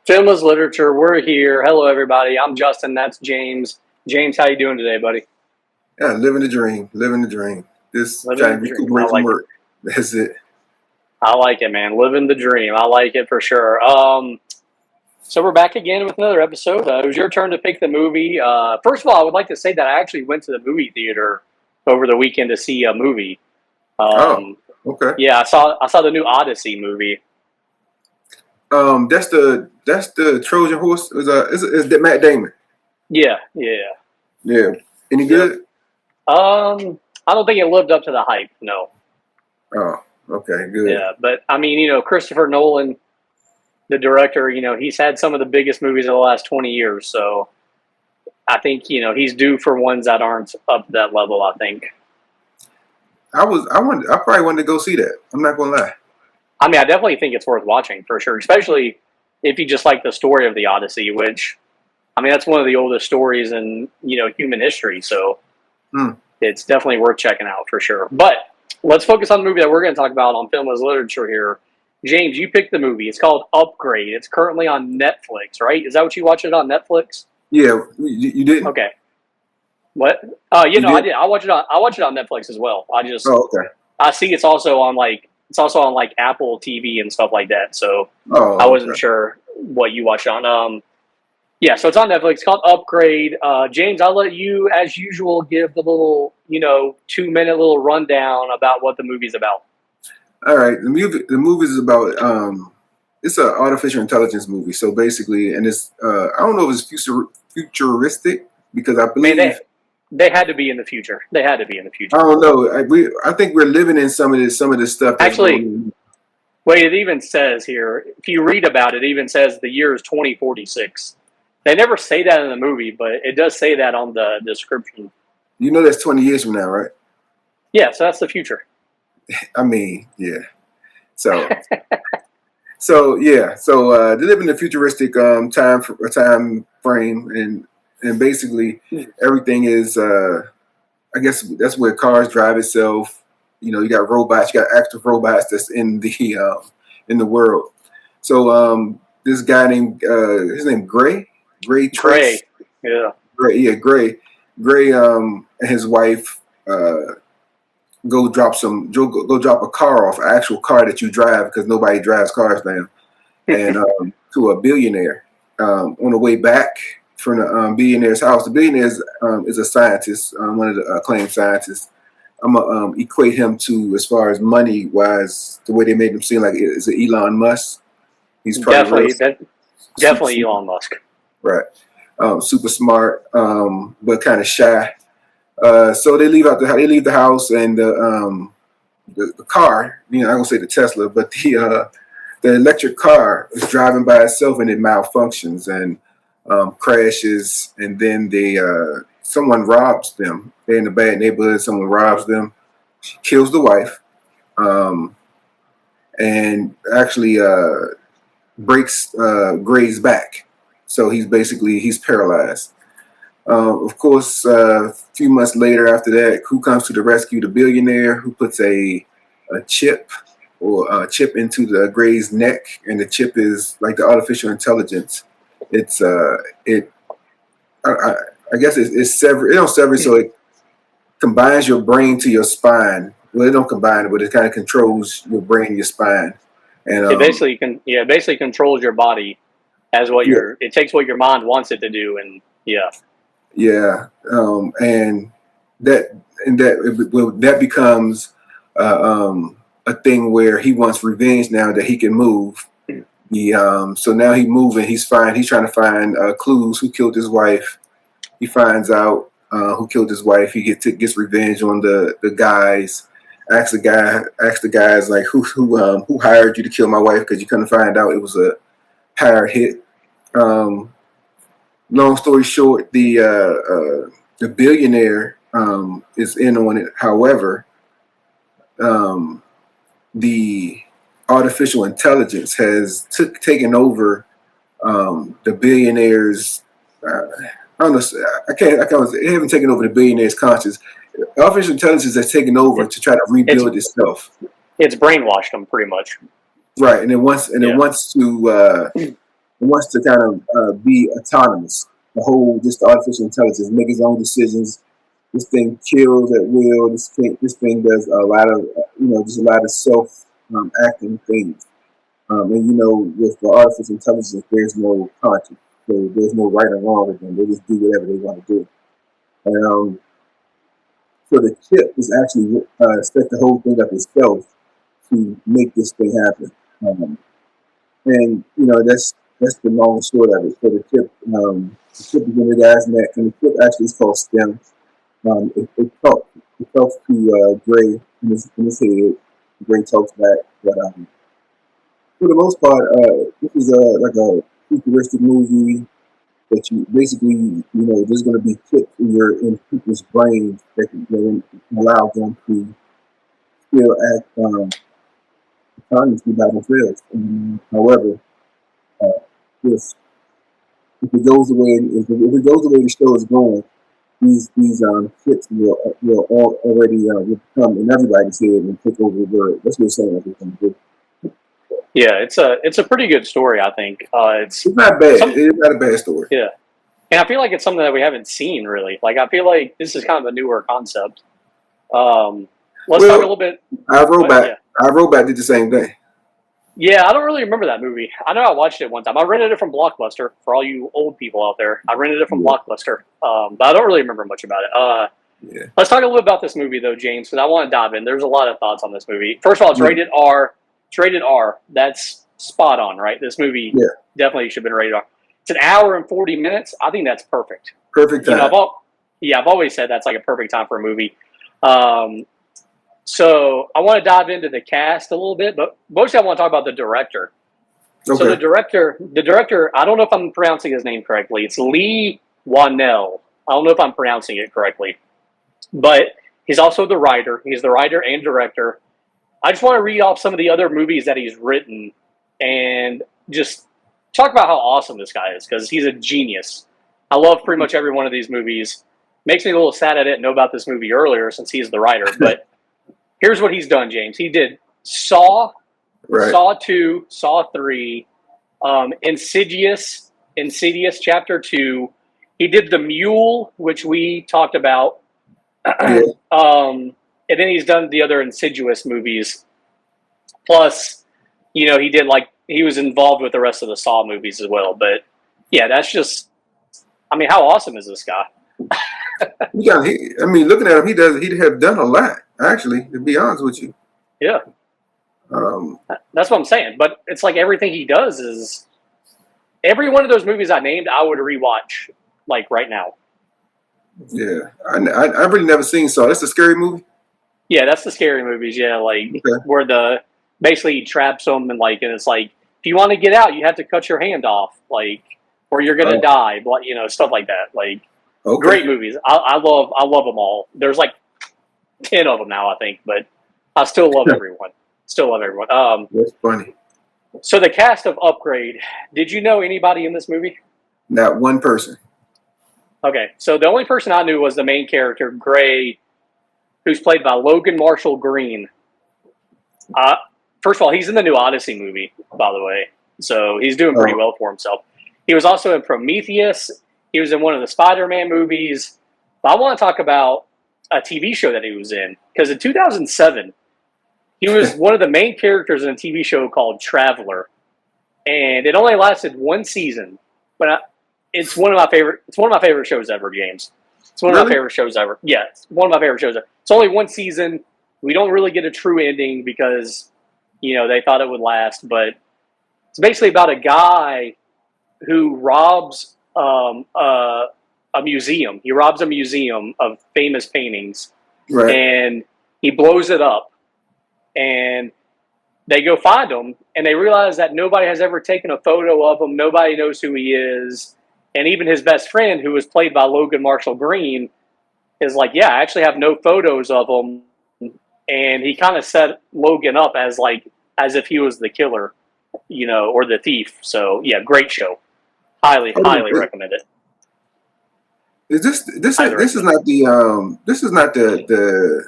Film is literature. We're here. Hello, everybody. I'm Justin. That's James. James, how you doing today, buddy? Yeah, living the dream, living the dream. Just Living trying the to dream. I recuperate from like it. work. That's it. I like it, man. Living the dream. I like it for sure. So we're back again with another episode. It was your turn to pick the movie. First of all, I would like to say that I actually went to the movie theater over the weekend to see a movie. Oh, Um, okay. yeah, I saw the new Odyssey movie. That's the Trojan horse. Is that Matt Damon? Yeah, yeah, Yeah. Any yep. good? I don't think it lived up to the hype. No. Oh, okay, good. Yeah, but I mean, Christopher Nolan, the director, he's had some of the biggest movies of the last 20 years. So I think, he's due for ones that aren't up to that level, I think. I probably wanted to go see that. I'm not gonna lie. I mean, I definitely think it's worth watching for sure, especially if you just like the story of the Odyssey, which, I mean, that's one of the oldest stories in, human history. So Hmm. it's definitely worth checking out for sure. But let's focus on the movie that we're going to talk about on Film as Literature here. James, you picked the movie. It's called Upgrade. It's currently on Netflix, right? Is that what you watched it on Netflix? Yeah, you didn't. Okay. What? You I did. did. I watch it on Netflix as well. Oh, okay. I see it's also on like Apple TV and stuff like that. So I Oh, wasn't okay. sure what you watched on. Yeah, so it's on Netflix. It's called Upgrade. James, I'll let you, as usual, give the little, 2 minute little rundown about what the movie's about. All right. The movie is about it's an artificial intelligence movie. So basically, and it's I don't know if it's futuristic because I I mean, they believe they had to be in the future. They had to be in the I future. don't know. I think we're living in some of this stuff that's going Actually, on. wait, it even says here, if you read about it, it even says the year is 2046. They never say that in the movie, but it does say that on the description. You know that's 20 years from now, right? Yeah, so that's the future. I mean, yeah. So so they live in a futuristic time frame, and basically everything is I guess that's where cars drive itself. You got robots, you got active robots that's in the world. So this guy named his name Gray Trace. Gray. Yeah. Gray and his wife go drop a car off, an actual car that you drive because nobody drives cars now, and to a billionaire on the way back from the billionaire's house. The billionaire is a scientist, one of the acclaimed scientists. I'm gonna equate him to, as far as money wise, the way they made him seem like is it Elon Musk. He's probably real Definitely, super definitely smart, Elon Musk. right? Super smart, but kind of shy. So they leave the house, and the car. I'm gonna say the Tesla, but the electric car is driving by itself and it malfunctions and crashes, and then someone robs them. They're in a bad neighborhood. Someone robs them, kills the wife, um, and actually breaks Gray's back. So he's paralyzed. Of course, a few months later after that, who comes to the rescue? The billionaire who puts a chip or a chip into the Gray's neck, and the chip is like the artificial intelligence. It's it I, I guess it's sever. It don't sever, so it combines your brain to your spine. Well, it don't combine it, but it kind of controls your brain, and your spine, and It basically controls your body as what yeah, it takes what your mind wants it to do, and yeah, yeah, and that that becomes a thing where he wants revenge now that he can move. So now he's moving. He's trying to find clues. Who killed his wife? He finds out who killed his wife. He gets revenge on the guys. Asks the guys like who hired you to kill my wife, because you couldn't find out it was a hired hit. Um, Long story short, the billionaire is in on it. However, um, the artificial intelligence has taken over the billionaires. I don't know. I can't. They haven't taken over the billionaires' conscience. Artificial intelligence has taken over it, to try to it's rebuild itself, it's brainwashed them pretty much. right? And it Yeah, wants to wants to kind of be autonomous. The whole just the artificial intelligence, make his own decisions. This thing kills at will. This thing does a lot of just a lot of self acting things. And with the artificial intelligence, there's no conscience. So there's no right or wrong with them. They just do whatever they want to do. And so the chip is actually set the whole thing up itself to make this thing happen. And that's the long and short of it. So the chip is in the guy's neck, and the chip actually is called STEM. It talks to Gray in his head. Gray talks back, but for the most part, this is like a futuristic movie that you basically, there's going to be chips in people's brains that can allow them to still act autonomously by themselves. However, if it goes the way the show is going, these chips will already will come in everybody's head and take over the world. That's what it's saying. Everything. Yeah, it's a pretty good story, I think. It's not bad. It's not a bad story. Yeah, and I feel like it's something that we haven't seen really. Like I feel like this is kind of a newer concept. Let's talk a little bit. iRobot did the same thing. Yeah, I don't really remember that movie. I know I watched it one time. I rented it from Blockbuster for all you old people out there. I rented it from Blockbuster, but I don't really remember much about it. Let's talk a little bit about this movie, though, James, because I want to dive in. There's a lot of thoughts on this movie. First of all, it's rated R. It's rated R. That's spot on, right? This movie definitely should have been rated R. It's an hour and 40 minutes. I think that's perfect. Perfect time. I've always said that's like a perfect time for a movie. So I want to dive into the cast a little bit, but mostly I want to talk about the director. Okay. So the director, I don't know if I'm pronouncing his name correctly. It's Leigh Whannell. I don't know if I'm pronouncing it correctly, but he's also the writer. He's the writer and director. I just want to read off some of the other movies that he's written and just talk about how awesome this guy is, because he's a genius. I love pretty much every one of these movies. Makes me a little sad I didn't know about this movie earlier since he's the writer, but here's what he's done, James. He did Saw, Saw 2, Saw 3, Insidious Chapter 2. He did The Mule, which we talked about. And then he's done the other Insidious movies. Plus, he was involved with the rest of the Saw movies as well. But yeah, that's just, how awesome is this guy? Looking at him, he'd have done a lot, actually, to be honest with you. Yeah. That's what I'm saying. But it's like everything he does is, every one of those movies I named, I would rewatch, like right now. Yeah. I've really never seen Saw. That's a scary movie? Yeah, that's the scary movies, yeah, where basically he traps them and it's like, if you want to get out, you have to cut your hand off, or you're gonna die, stuff like that. Great movies. I love them all. There's 10 of them now, I think, but I still love everyone. That's funny. So the cast of Upgrade, did you know anybody in this movie? Not one person. Okay, so the only person I knew was the main character, Gray, who's played by Logan Marshall Green. First of all, he's in the new Odyssey movie, by the way, so he's doing pretty well for himself. He was also in Prometheus. He was in one of the Spider-Man movies. But I want to talk about a TV show that he was in, because in 2007, he was one of the main characters in a TV show called Traveler, and it only lasted one season. But it's one of my favorite shows ever, James. It's one of my favorite shows ever. Yeah, it's one of my favorite shows ever. It's only one season. We don't really get a true ending because, they thought it would last. But it's basically about a guy who robs a museum. He robs a museum of famous paintings. Right. And he blows it up. And they go find him. And they realize that nobody has ever taken a photo of him. Nobody knows who he is. And even his best friend, who was played by Logan Marshall Green, is like, yeah, I actually have no photos of him. And he kind of set Logan up as if he was the killer, or the thief. So yeah, great show. Highly recommend it. Is this is not the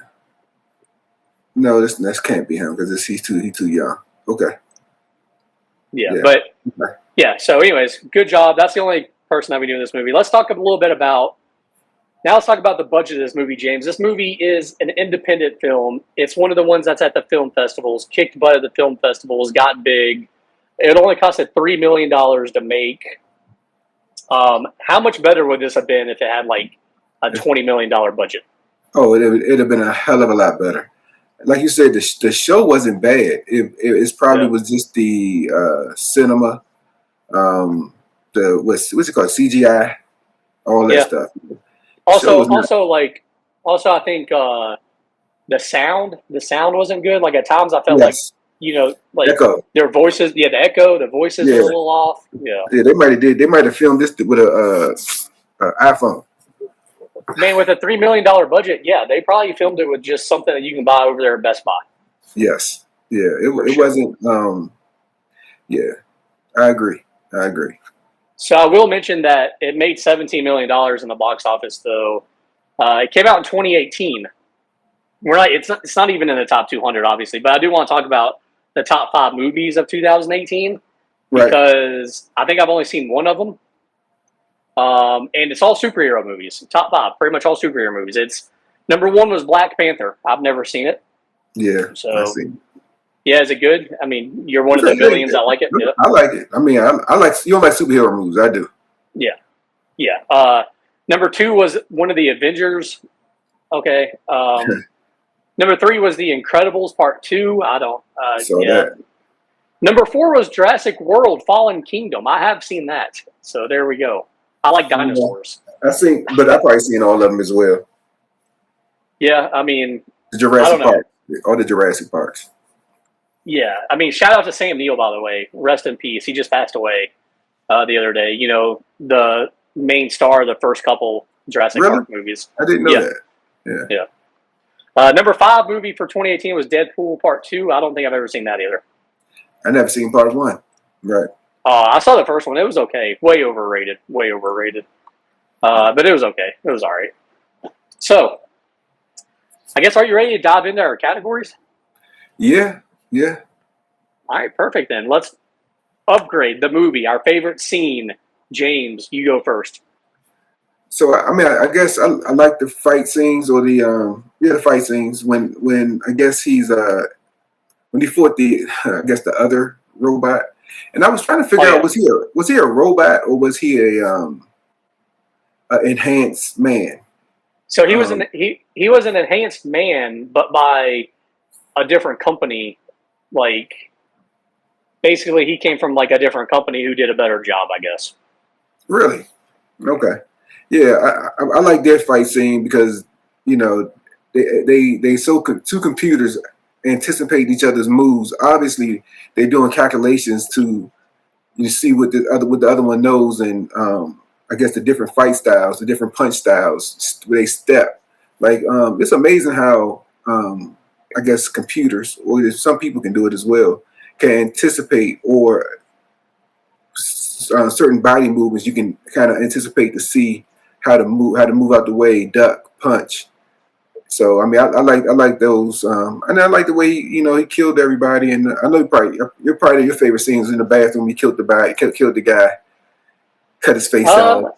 no, this can't be him because he's too young. Okay. Yeah, but Yeah. So, anyways, good job. That's the only person that we knew in this movie. Let's talk a little bit about. Now let's talk about the budget of this movie, James. This movie is an independent film. It's one of the ones that's at the film festivals, kicked butt at the film festivals, got big. It only costed $3 million to make. How much better would this have been if it had like a $20 million budget? Oh, it'd have been a hell of a lot better. Like you said, the show wasn't bad. It's probably Yeah. was just the cinema, the what's it called, CGI, all that Yeah. stuff. Show Also, was not. also like, also I think the sound wasn't good. Like at times I felt like Yes, like Echo. their voices, yeah, the echo, the voices were a Yeah, little off. Yeah, yeah. They might have filmed this with a iPhone. man, with a $3 million budget, yeah, they probably filmed it with just something that you can buy over there at Best Buy Yes, yeah. for It sure. wasn't. Yeah, I agree. I agree. So I will mention that it made $17 million in the box office, though. It came out in 2018. We're not. It's not even in the top 200, obviously. But I do want to talk about the top five movies of 2018 Right. because I think I've only seen one of them, and it's all superhero movies. Top five, pretty much all superhero movies. It's number one was Black Panther. I've never seen it, Yeah, I so see. yeah, is it good? I mean, you're one It's of the okay. millions that like it. Yeah, I like it. I mean, I like, you don't like superhero movies. I do. yeah, yeah. Number two was one of the Avengers. Okay. Number three was The Incredibles Part Two. I don't. So Yeah. that. Number four was Jurassic World: Fallen Kingdom. I have seen that, so there we go. I like Yeah, dinosaurs. I seen, but I probably seen all of them as well. Yeah, I mean, The I don't Jurassic know. Park, all the Jurassic Parks. Yeah, I mean, shout out to Sam Neill, by the way. Rest in peace. He just passed away the other day. The main star of the first couple Jurassic Really? Park movies. I didn't know Yeah, that. Yeah, yeah. Number five movie for 2018 was Deadpool Part Two. I don't think I've ever seen that either. I never seen part one. Right. I saw the first one. It was okay. Way overrated. Way overrated. But it was okay. It was all right. So, I guess, are you ready to dive into our categories? Yeah, yeah. All right, perfect then. Let's upgrade the movie. Our favorite scene. James, you go first. So I mean, I guess I like the fight scenes or the fight scenes when I guess when he fought the I guess the other robot, and I was trying to Oh figure out, yeah. was he a robot or was he a enhanced man? So he was Um, an he was an enhanced man, but by a different company. Like basically, he came from like a different company who did a better job, I guess. really? Okay. Yeah, I like their fight scene because you know two computers anticipate each other's moves. Obviously, they're doing calculations to you see what the other one knows, and I guess the different fight styles, the different punch styles, where they step. Like it's amazing how I guess computers, or some people can do it as well, can anticipate or certain body movements. You can kind of anticipate to see how to move out the way, duck, punch. So I mean, I like those, and I like the way he killed everybody. And I know your favorite scenes in the bathroom. He killed the guy, cut his face off. Uh,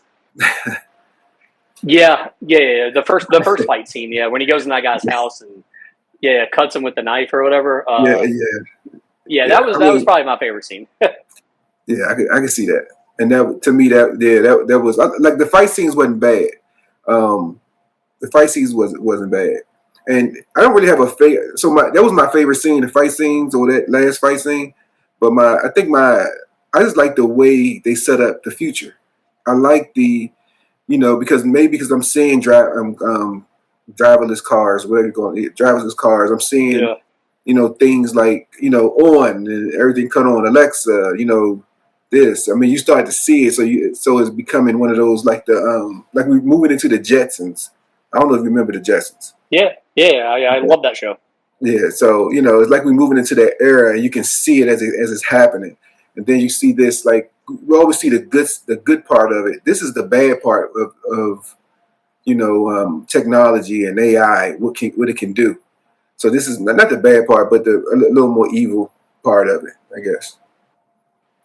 yeah. The first fight scene, yeah, when he goes in that guy's house and yeah, cuts him with the knife or whatever. Yeah, yeah, Yeah, yeah. that was probably my favorite scene. Yeah, I could see that. And that to me that was like the fight scenes wasn't bad. Um, the fight scenes wasn't bad. And I don't really have a favorite. So that was my favorite scene, the fight scenes or that last fight scene. But I just like the way they set up the future. I like because I'm seeing driverless cars, whatever you're going, driverless cars. I'm seeing Yeah, things like on and everything cut on Alexa. This. I mean, you start to see it, so it's becoming one of those like like we're moving into the Jetsons. I don't know if you remember the Jetsons. yeah. I love that show. Yeah, so it's like we're moving into that era, and you can see it as it's happening, and then you see this like we always see the good part of it. This is the bad part of technology and AI, what it can do. So this is not the bad part, but a little more evil part of it, I guess.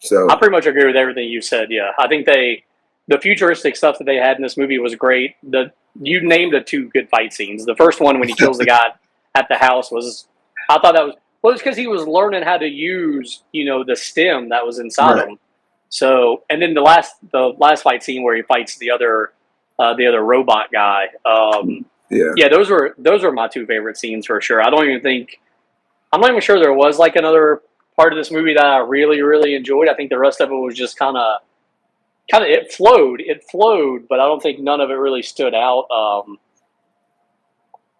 I So pretty much agree with everything you said. Yeah, I think the futuristic stuff that they had in this movie was great. You named the two good fight scenes. The first one when he kills the guy at the house was, I thought that was, well, it's because he was learning how to use, the stem that was inside right, him. So, and then the last fight scene where he fights the other robot guy. yeah, Yeah, those were my two favorite scenes for sure. I'm not even sure there was like another part of this movie that I really, really enjoyed. I think the rest of it was just kind of it flowed, but I don't think none of it really stood out.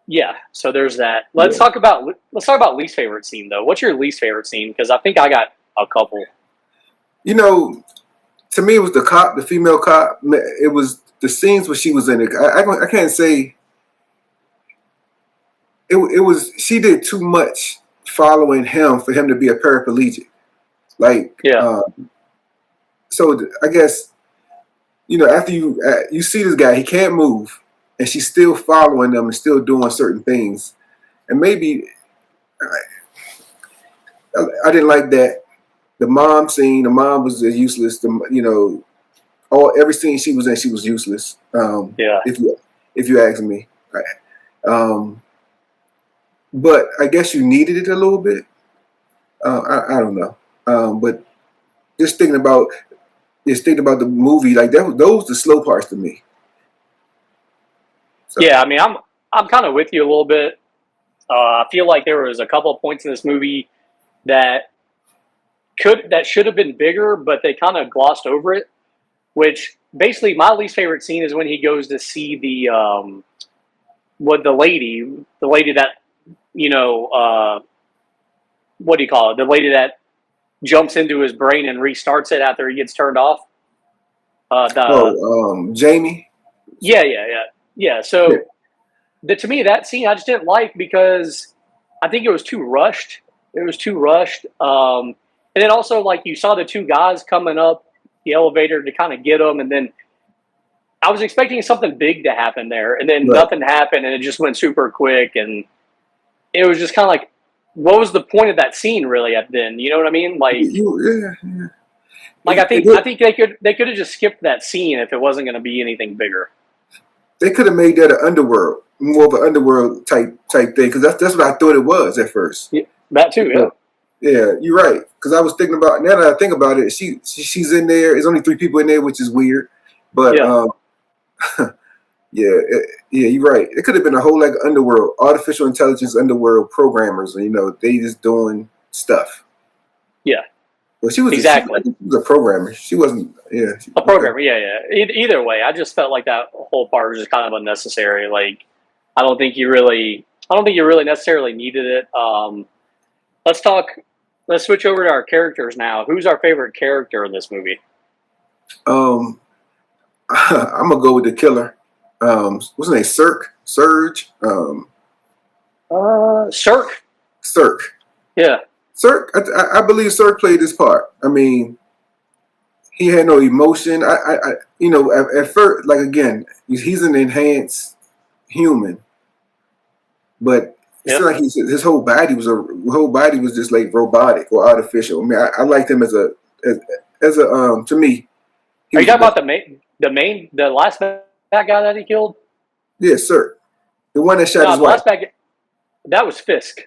Yeah, so there's that. Let's yeah. talk about least favorite scene though. What's your least favorite scene? Because I think I got a couple. You know, to me, it was the cop, the female cop. It was the scenes where she was in it. I can't say it was. She did too much following him for him to be a paraplegic. Like, Yeah, so I guess after you see this guy, he can't move, and she's still following them and still doing certain things, and maybe I didn't like that. The mom scene, the mom was useless. All every scene she was in, she was useless. yeah, If you ask me, right? Um, but I guess you needed it a little bit. I don't know. But just thinking about the movie, like that, those the slow parts to me. So yeah. I mean, I'm kind of with you a little bit. I feel like there was a couple of points in this movie that should have been bigger, but they kind of glossed over it. Which basically, my least favorite scene is when he goes to see the lady that what do you call it? The lady that jumps into his brain and restarts it after he gets turned off. The Jamie. Yeah, yeah, yeah, yeah. Yeah, So to me, that scene I just didn't like because I think it was too rushed. It was too rushed. And then also, like, you saw the two guys coming up the elevator to kind of get them, and then I was expecting something big to happen there, and then right. nothing happened, and it just went super quick, and it was just kind of like, what was the point of that scene really? At then, you know what I mean? Yeah, yeah. Like I think I It, think they could have just skipped that scene if it wasn't going to be anything bigger. they could have made that an underworld, more of an underworld type thing, because that's what I thought it was at first. Yeah, that too, yeah. Because yeah, you're right. Because I was thinking about now that I think about it, she's in there. There's only three people in there, which is weird. But Yeah, yeah, you're right. It could have been a whole like underworld, artificial intelligence underworld programmers. They just doing stuff. yeah, Well, I exactly. think she was a programmer. She wasn't. Yeah. A Okay. programmer, yeah, yeah. Either way, I just felt like that whole part was just kind of unnecessary. Like, I don't think you really necessarily needed it. Let's talk. Let's switch over to our characters now. Who's our favorite character in this movie? Um, I'm gonna go with the killer. What's his name? Surge. Cirque. Cirque. Yeah, Cirque. I believe Cirque played this part. I mean, he had no emotion. At first, like again, he's an enhanced human, but it's yep. not like his whole body was just like robotic or artificial. I mean, I liked him as a to me, he Are you was the talking best. about the last bad guy that he killed? Yeah, Cirque, the one that shot No, his the wife. last bad guy, that was Fisk.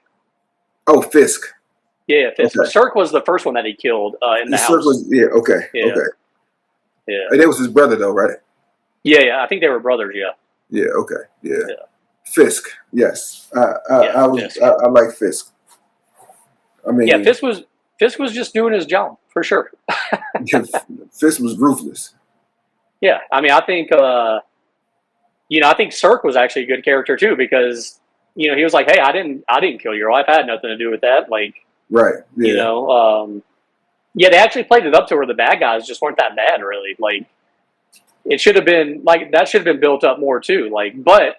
Oh, Fisk. Yeah, yeah, Fisk. Okay, Cirque was the first one that he killed in the the Cirque house. was yeah. Okay, Yeah, okay. yeah, And that was his brother though, right? yeah, yeah. I think they were brothers. Yeah, Yeah. Okay. Yeah. yeah, Fisk. Yes. yeah. I was. Fisk. I like Fisk. I Yeah, mean, Fisk was just doing his job for sure. Fisk was ruthless. Yeah, I mean, I think Cirque was actually a good character too because he was like, "Hey, I didn't kill your wife. I had nothing to do with that." Like, Right. you Yeah. know, yeah, they actually played it up to where the bad guys just weren't that bad, really. Like, it should have been like that should have been built up more too. Like, but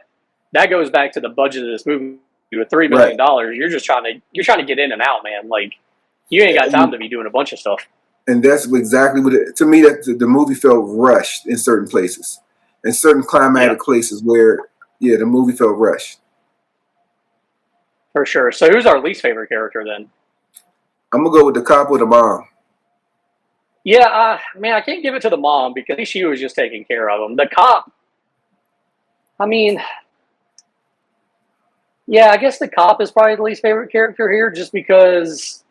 that goes back to the budget of this movie with $3 million. Right. You're trying to get in and out, man. Like, you ain't got time And, to be doing a bunch of stuff. and that's exactly what to me that the movie felt rushed in certain places, in certain Yeah, climatic places where yeah the movie felt rushed. for sure. So, who's our least favorite character then? I'm gonna go with the cop with the mom. Yeah, man, I can't give it to the mom because she was just taking care of him. The cop, I mean, yeah, I guess the cop is probably the least favorite character here, just because.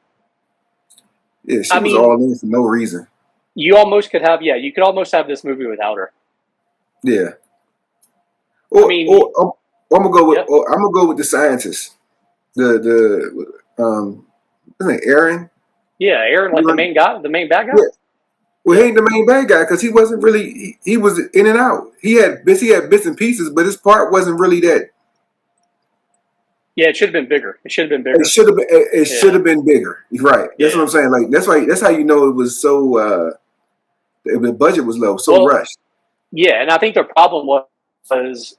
Yeah, she I was mean, all in for no reason. you could almost have this movie without her. Yeah. I Or, mean, I'm gonna go with yeah, the scientist. The isn't it Aaron? yeah, Aaron, like the main bad guy. Yeah. Well, he Yeah, ain't the main bad guy because he wasn't really. He was in and out. He had bits and pieces, but his part wasn't really that. yeah, it should have been bigger. It should have been It bigger. should have been. It should Yeah, have been bigger. Right. That's what yeah. I'm saying. Like that's why. That's how you know it was so. The budget was low, so Well, rushed. yeah, and I think their problem was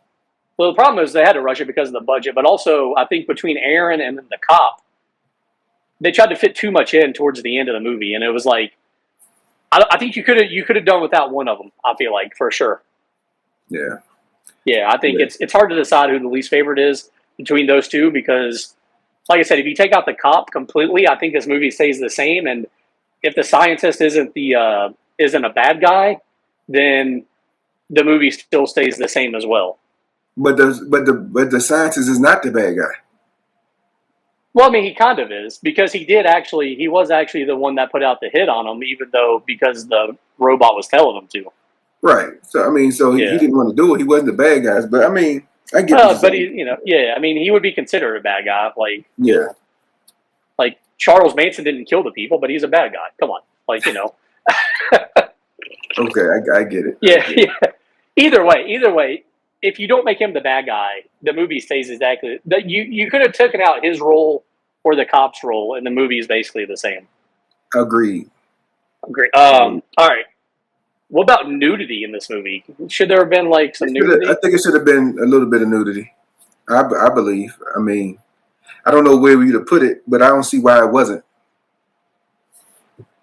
well, the problem is they had to rush it because of the budget, but also I think between Aaron and then the cop, they tried to fit too much in towards the end of the movie, and it was like I think you could have done without one of them. I feel like for sure. Yeah. Yeah, I think Yeah. it's hard to decide who the least favorite is between those two because, like I said, if you take out the cop completely, I think this movie stays the same. And if the scientist isn't a bad guy, then the movie still stays the same as well. But the scientist is not the bad guy. Well, I mean, he kind of is because he was actually the one that put out the hit on him, even though because the robot was telling him to. Right. So I mean, so he Yeah. didn't want to do it. He wasn't the bad guys, but I mean, I get what you're But saying. yeah, I mean, he would be considered a bad guy. Yeah. Like Charles Manson didn't kill the people, but he's a bad guy. Come on, Okay, I get it. I yeah, get it. yeah. Either way, if you don't make him the bad guy, the movie stays exactly. You could have taken out his role or the cop's role, and the movie is basically the same. Agreed. Great. Agreed. All right. What about nudity in this movie? Should there have been like some I nudity? think it should have been a little bit of nudity. I believe. I mean, I don't know where you to put it, but I don't see why it wasn't.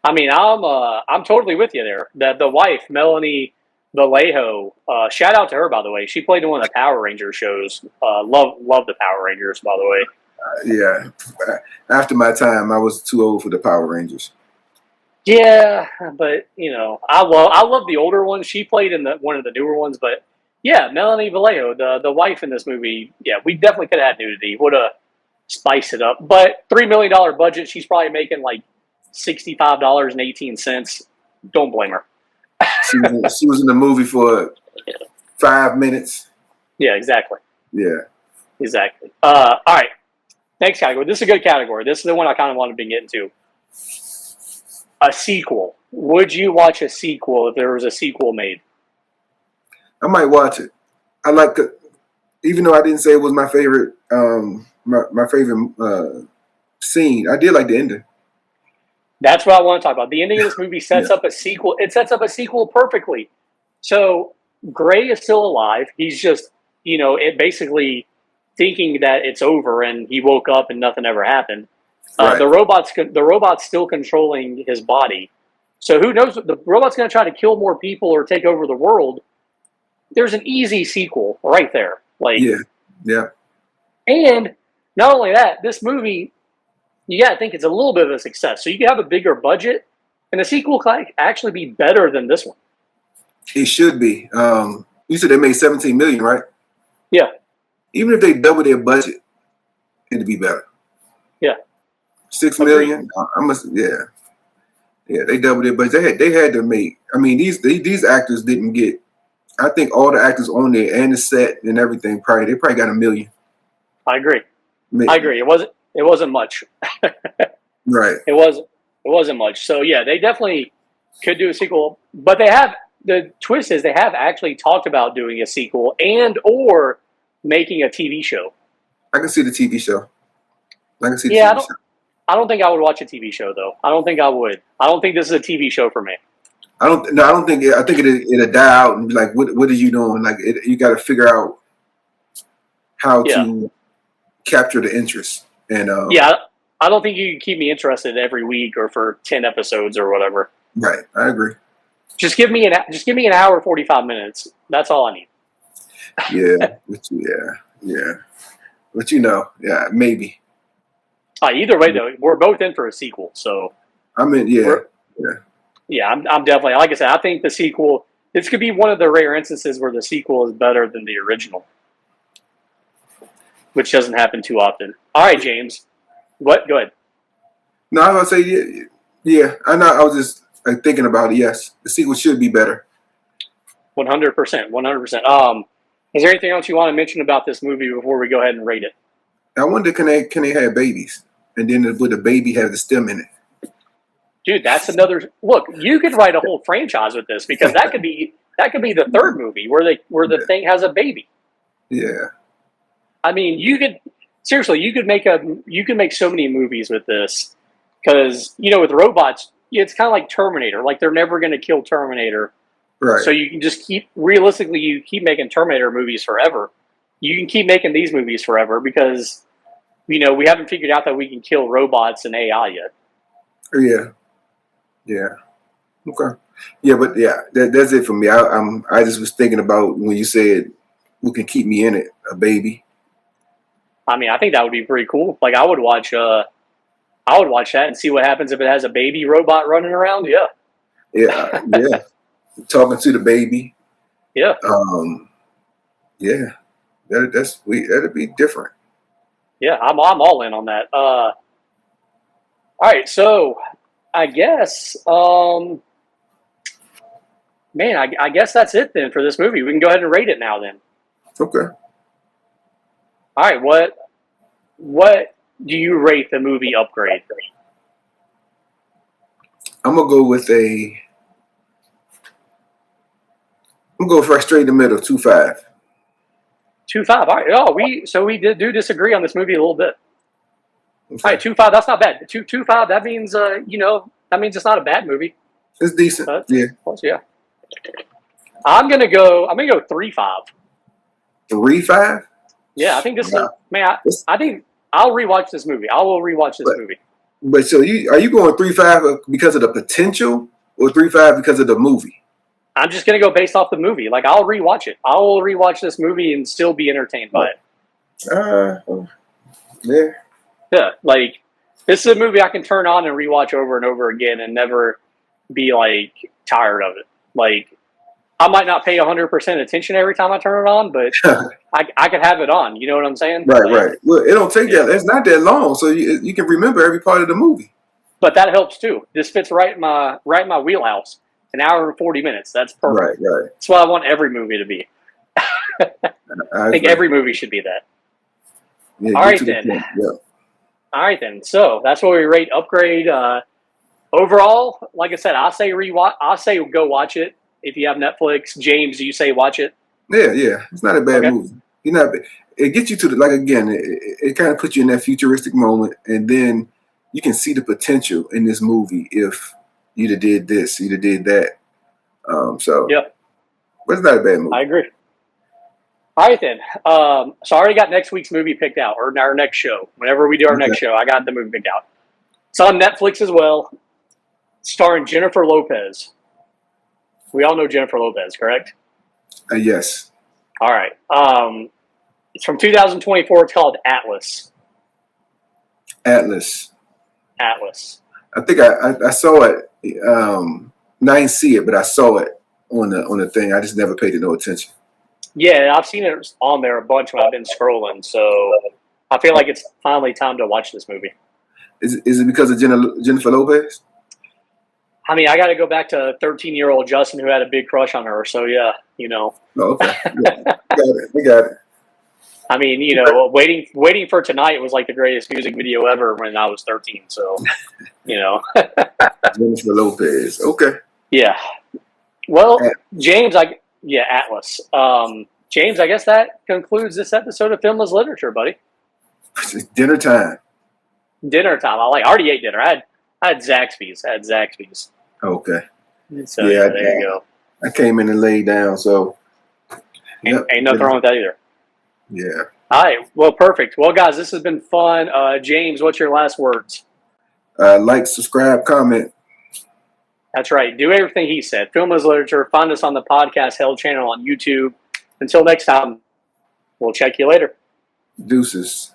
I mean, I'm totally with you there. The wife, Melanie Vallejo, shout out to her by the way. She played in one of the Power Rangers shows. Love the Power Rangers by the way. Yeah. After my time, I was too old for the Power Rangers. Yeah, but I love the older ones. She played in one of the newer ones, but yeah, Melanie Vallejo, the wife in this movie. Yeah, we definitely could have had nudity. Would have spiced it up. But $3 million budget, she's probably making like $65.18. Don't blame her. She was in the movie for 5 minutes. Yeah, exactly. Yeah. Exactly. All right. Next category. This is a good category. This is the one I kind of wanted to get into. A sequel. Would you watch a sequel if there was a sequel made? I might watch it. I like it, even though I didn't say it was my favorite. My favorite scene. I did like the ending. That's what I want to talk about. The ending of this movie Yeah. sets up a sequel. It sets up a sequel perfectly. So Gray is still alive. He's just, it basically thinking that it's over, and he woke up and nothing ever happened. Right. The robot's still controlling his body. So who knows? The robot's going to try to kill more people or take over the world. There's an easy sequel right there. Yeah. Yeah. And not only that, this movie, you got to think it's a little bit of a success. So you can have a bigger budget, and the sequel can actually be better than this one. It should be. You said they made 17 million, right? Yeah, Even if they double their budget, it'd be better. yeah, 6 agreed. million. Yeah. Yeah, they doubled it, but they had to make. I mean, these actors didn't get. I think all the actors on there and the set and everything they probably got $1 million. I agree. Maybe. I agree. It wasn't much. Right. It wasn't much. So yeah, they definitely could do a sequel, but the twist is they have actually talked about doing a sequel and or making a TV show. I can see the TV show. I can see the Yeah, TV show. I don't think I would watch a TV show though. I don't think I would. I don't think this is a TV show for me. I don't. No, I don't think. I think it'll die out and be like, what are you doing? Like, you got to figure out how Yeah. to capture the interest. And Yeah, I don't think you can keep me interested every week or for 10 episodes or whatever. right. I agree. Just give me an hour 45 minutes. That's all I need. Yeah. Yeah. But yeah, maybe. Either way though, we're both in for a sequel. So I mean, yeah, we're yeah. Yeah, I'm definitely, like I said, I think the sequel, this could be one of the rare instances where the sequel is better than the original, which doesn't happen too often. All right, James. What? Go ahead. No, I was gonna say yeah, yeah. I know. I was just like thinking about it. Yes, the sequel should be better. 100%. 100%. Is there anything else you want to mention about this movie before we go ahead and rate it? I wonder can they have babies, and then would the baby have the stem in Dude, that's another look. You could write a whole franchise with this because that could be the third movie where the thing has a baby. it? Yeah, I mean, you could seriously, you could make so many movies with this because with robots, it's kind of like Terminator. Like they're never going to kill Terminator, right. so you can just you keep making Terminator movies forever. You can keep making these movies forever because we haven't figured out that we can kill robots and AI yet. Yeah, yeah. Okay. Yeah, but yeah, that's it for me. I just was thinking about when you said who can keep me in it, a baby. I mean, I think that would be pretty cool. Like I would watch that and see what happens if it has a baby robot running around. Yeah, Yeah, yeah. Talking to the baby. yeah. Yeah. That's sweet. That'd be different. Yeah, I'm all in on that. All right, so I guess, man, I guess that's it then for this movie. We can go ahead and rate it now. Then, Okay. all right, what do you rate the movie Upgrade? I'm gonna go with I'm gonna go for straight in the middle, 2.5. 2.5. All right. Oh, we do disagree on this movie a little bit. All Okay. right, 2.5. That's not bad. 2.5. That means that means it's not a bad movie. It's decent. But, Yeah. plus, yeah. I'm gonna go 3.5. 3.5? Yeah, I think this is Wow. man. I think I'll rewatch this movie. I will rewatch this movie. But so are you going 3.5 because of the potential or 3.5 because of the movie? I'm just gonna go based off the movie. Like I'll rewatch it. I will rewatch this movie and still be entertained by it. Yeah. Yeah, like this is a movie I can turn on and rewatch over and over again and never be like tired of it. Like I might not pay 100% attention every time I turn it on, but I could have it on. You know what I'm saying? Right, Like, right. Well, it don't take yeah. that. It's not that long, so you can remember every part of the movie. But that helps too. This fits right in my wheelhouse. An hour and 40 minutes. That's perfect. Right, right. That's what I want every movie to be. I think every movie should be that. Yeah, All right then. Yeah. All right then. So that's what we rate Upgrade. Overall, like I said, I say go watch it if you have Netflix. James, do you say watch it? Yeah, yeah. It's not a bad Okay. movie. It gets you to the, like, again, it kind of puts you in that futuristic moment, and then you can see the potential in this movie if you'd have did this, you'd have did that. So Yep, but it's not a bad movie. I agree. All right then. So I already got next week's movie picked out, or our next show. Whenever we do our next show, I got the movie picked out. It's on Netflix as well, starring Jennifer Lopez. We all know Jennifer Lopez, correct? Yes. All right. It's from 2024. It's called Atlas. Atlas. Atlas. I think I saw it. I didn't see it, but I saw it on the thing. I just never paid it no attention. Yeah, I've seen it on there a bunch when I've been scrolling. So I feel like it's finally time to watch this movie. Is it because of Jennifer Lopez? I mean, I got to go back to 13-year-old Justin who had a big crush on her. So yeah, Oh, okay. Yeah. We got it. I mean, waiting for tonight was like the greatest music video ever when I was 13. So, Jennifer Lopez. Okay. yeah. Well, James, Atlas. James, I guess that concludes this episode of Film is Literature, buddy. It's dinner time. Dinner time. I already ate dinner. I had Zaxby's. Okay. So yeah, there you go. I came in and laid down, so Ain't nothing wrong with that either. Yeah. All right. Well, perfect. Well, guys, this has been fun. James, what's your last words? Like, subscribe, comment. That's right. Do everything he said. Film is Literature. Find us on the Podcast Hell channel on YouTube. Until next time, we'll check you later. Deuces.